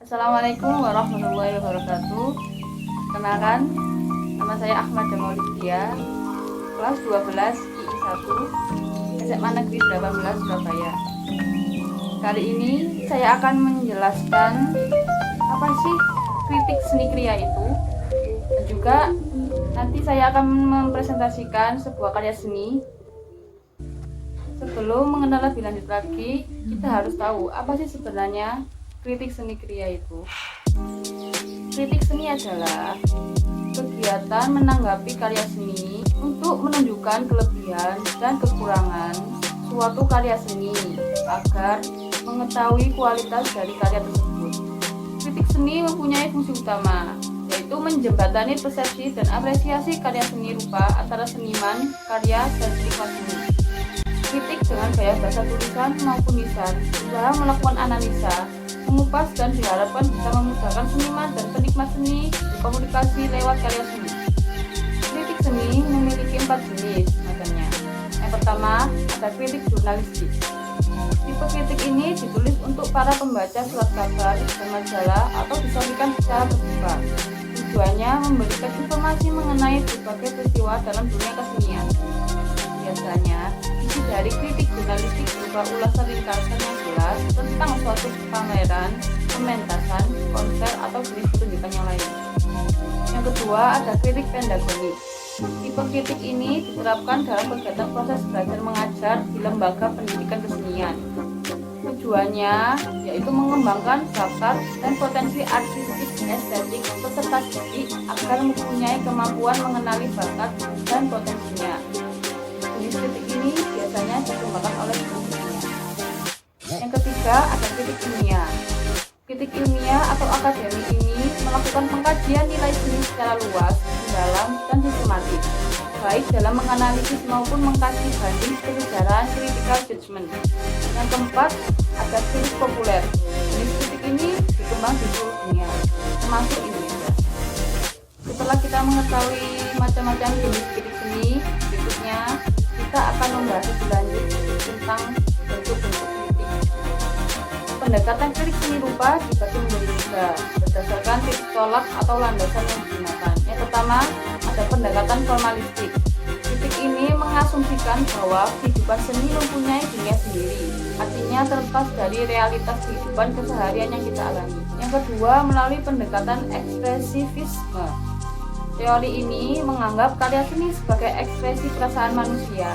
Assalamualaikum warahmatullahi wabarakatuh. Kenalkan, nama saya Ahmad Jamaulidia, kelas 12 II 1 SMA Negeri 18 Surabaya. Kali ini saya akan menjelaskan apa sih kritik seni kriya itu, dan juga nanti saya akan mempresentasikan sebuah karya seni. Sebelum mengenal lebih lanjut lagi, kita harus tahu apa sih sebenarnya kritik seni kriya itu. Kritik seni adalah kegiatan menanggapi karya seni untuk menunjukkan kelebihan dan kekurangan suatu karya seni agar mengetahui kualitas dari karya tersebut. Kritik seni mempunyai fungsi utama, yaitu menjembatani persepsi dan apresiasi karya seni rupa antara seniman, karya, dan penikmat seni. Kritik dengan gaya bahasa tulisan maupun lisan berusaha melakukan analisa, mengupas, dan diharapkan bisa memudahkan seniman dan penikmat seni berkomunikasi lewat karya seni. Kritik seni memiliki 4 jenis macamnya. Yang pertama, ada kritik jurnalistik. Tipe kritik ini ditulis untuk para pembaca surat kabar dan majalah atau disajikan secara terbuka. Tujuannya memberikan informasi mengenai berbagai peristiwa dalam dunia kesenian. Biasanya, isi dari kritik jurnalistik berupa ulasan ringkasan yang jelas tentang suatu pameran, pementasan, konser, atau jenis pertunjukan yang lain. Yang kedua, ada kritik pedagogi. Tipe kritik ini diterapkan dalam kegiatan proses belajar mengajar di lembaga pendidikan kesenian. Tujuannya yaitu mengembangkan bakat dan potensi artistik estetik peserta didik agar mempunyai kemampuan mengenali bakat dan potensinya. Jenis kritik ini biasanya dikembangkan oleh guru-gurunya. Yang ketiga, ada kritik ilmiah. Kritik ilmiah atau akademi ini melakukan pengkajian nilai seni secara luas, mendalam, dan sistematis, baik dalam menganalisis maupun mengkaji banding kesejarah critical judgment. Yang keempat, ada kritik populer. Jenis kritik ini dikembang di seluruh dunia, termasuk Indonesia. Setelah kita mengetahui macam-macam jenis kritik seni, berikutnya kita akan membahas lebih lanjut tentang bentuk-bentuk kritik. Pendekatan kritik seni rupa dibagi menjadi 3 berdasarkan titik tolak atau landasan yang digunakan. Yang pertama, ada pendekatan formalistik. Kritik ini mengasumsikan bahwa kehidupan seni mempunyai dunia sendiri, artinya terlepas dari realitas kehidupan keseharian yang kita alami. Yang kedua, melalui pendekatan ekspresivisme. Teori ini menganggap karya seni sebagai ekspresi perasaan manusia.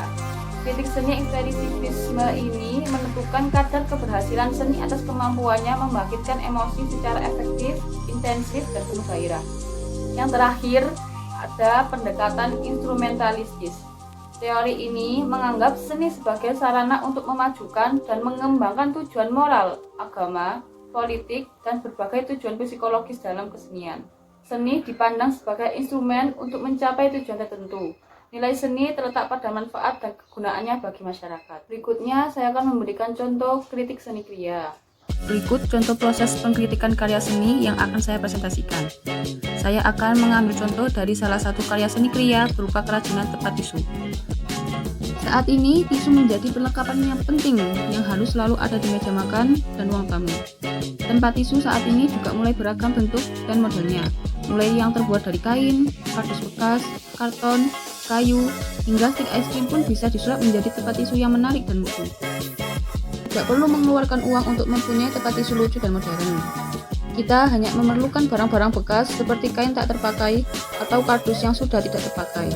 Kritik seni ekspresivisme ini menentukan kadar keberhasilan seni atas kemampuannya membangkitkan emosi secara efektif, intensif, dan penuh gairah. Yang terakhir, ada pendekatan instrumentalistis. Teori ini menganggap seni sebagai sarana untuk memajukan dan mengembangkan tujuan moral, agama, politik, dan berbagai tujuan psikologis dalam kesenian. Seni dipandang sebagai instrumen untuk mencapai tujuan tertentu. Nilai seni terletak pada manfaat dan kegunaannya bagi masyarakat. Berikutnya, saya akan memberikan contoh kritik seni kriya. Berikut contoh proses pengkritikan karya seni yang akan saya presentasikan. Saya akan mengambil contoh dari salah satu karya seni kriya berupa kerajinan tepat tisu. Saat ini, tisu menjadi perlengkapan yang penting yang harus selalu ada di meja makan dan ruang tamu. Tempat tisu saat ini juga mulai beragam bentuk dan modelnya, mulai yang terbuat dari kain, kardus bekas, karton, kayu, hingga stik es krim pun bisa disulap menjadi tempat tisu yang menarik dan lucu. Tidak perlu mengeluarkan uang untuk mempunyai tempat tisu lucu dan modern. Kita hanya memerlukan barang-barang bekas seperti kain tak terpakai atau kardus yang sudah tidak terpakai.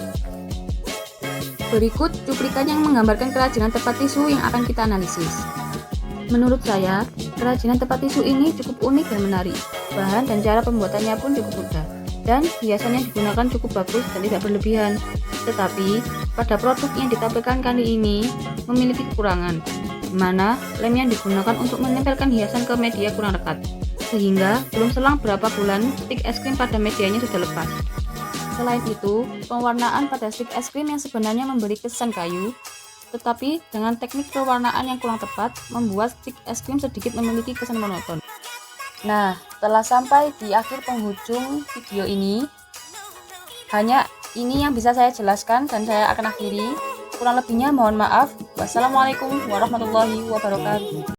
Berikut cuplikan yang menggambarkan kerajinan tempat tisu yang akan kita analisis. Menurut saya, kerajinan tempat tisu ini cukup unik dan menarik. Bahan dan cara pembuatannya pun cukup mudah, dan hiasannya digunakan cukup bagus dan tidak berlebihan. Tetapi, pada produk yang ditampilkan kali ini memiliki kekurangan, di mana lem yang digunakan untuk menempelkan hiasan ke media kurang rekat, sehingga belum selang berapa bulan stik es krim pada medianya sudah lepas. Selain itu, pewarnaan pada stik es krim yang sebenarnya memberi kesan kayu, tetapi dengan teknik pewarnaan yang kurang tepat, membuat stik es krim sedikit memiliki kesan monoton. Nah, telah sampai di akhir penghujung video ini. Hanya ini yang bisa saya jelaskan dan saya akan akhiri. Kurang lebihnya mohon maaf. Wassalamualaikum warahmatullahi wabarakatuh.